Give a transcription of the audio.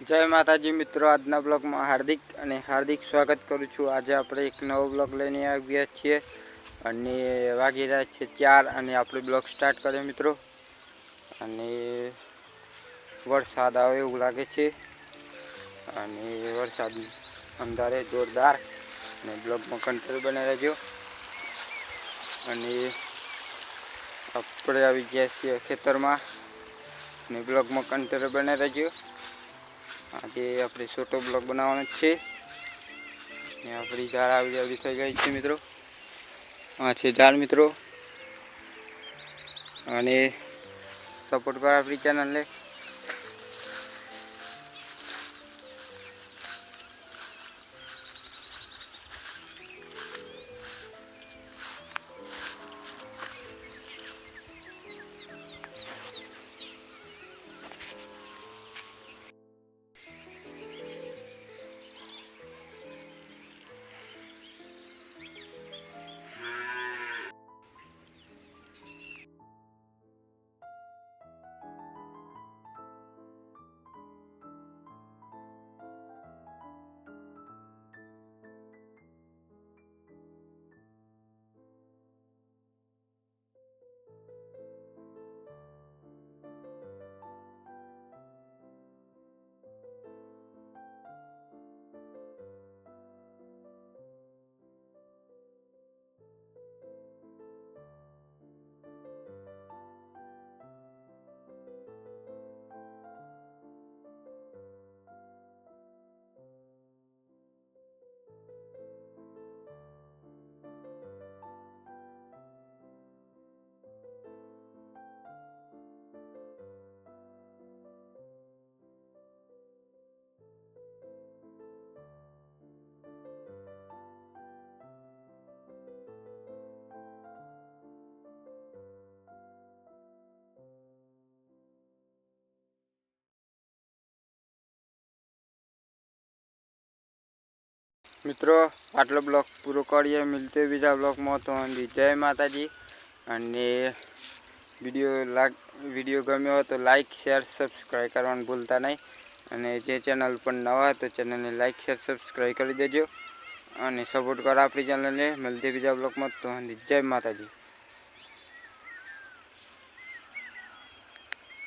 जय माताजी मित्रों, आजना ब्लॉग में हार्दिक स्वागत करूँ छूँ। आज आप एक नवो ब्लॉग लईने आव्या छीए अने वागी रह्या छे 4 अने आपणे ब्लॉग स्टार्ट कर्यो मित्रों। अने वरसाद आवे एवुं लागे छे अने वरसाद अंधारे जोरदार अने ब्लॉग में कंट्रोल बने रहेजो। अने आपणे आवी गया छीए खेतर में अने ब्लॉग में कंट्रोल बने रहेजो। आज अपने छोटो ब्लॉग बनावવાનો છે ને આપણી ઝાડ આવડી થઈ ગઈ છે મિત્રો। આ છે ઝાડ મિત્રો અને સપોર્ટ કરો આપણી ચેનલને। मित्रों आटलो ब्लॉग पूरो करिए, मिलते बीजा ब्लॉग में। तो जय माताजी। अने वीडियो गम्यो हो तो लाइक शेर सब्सक्राइब करवानुं भूलता नहीं। अने जे चेनल पर नवा तो चेनल ने लाइक शेर सब्सक्राइब कर दीजिए अने सपोर्ट करो अपनी चेनल ने। मिलते बीजा ब्लॉग में। तो जय माताजी।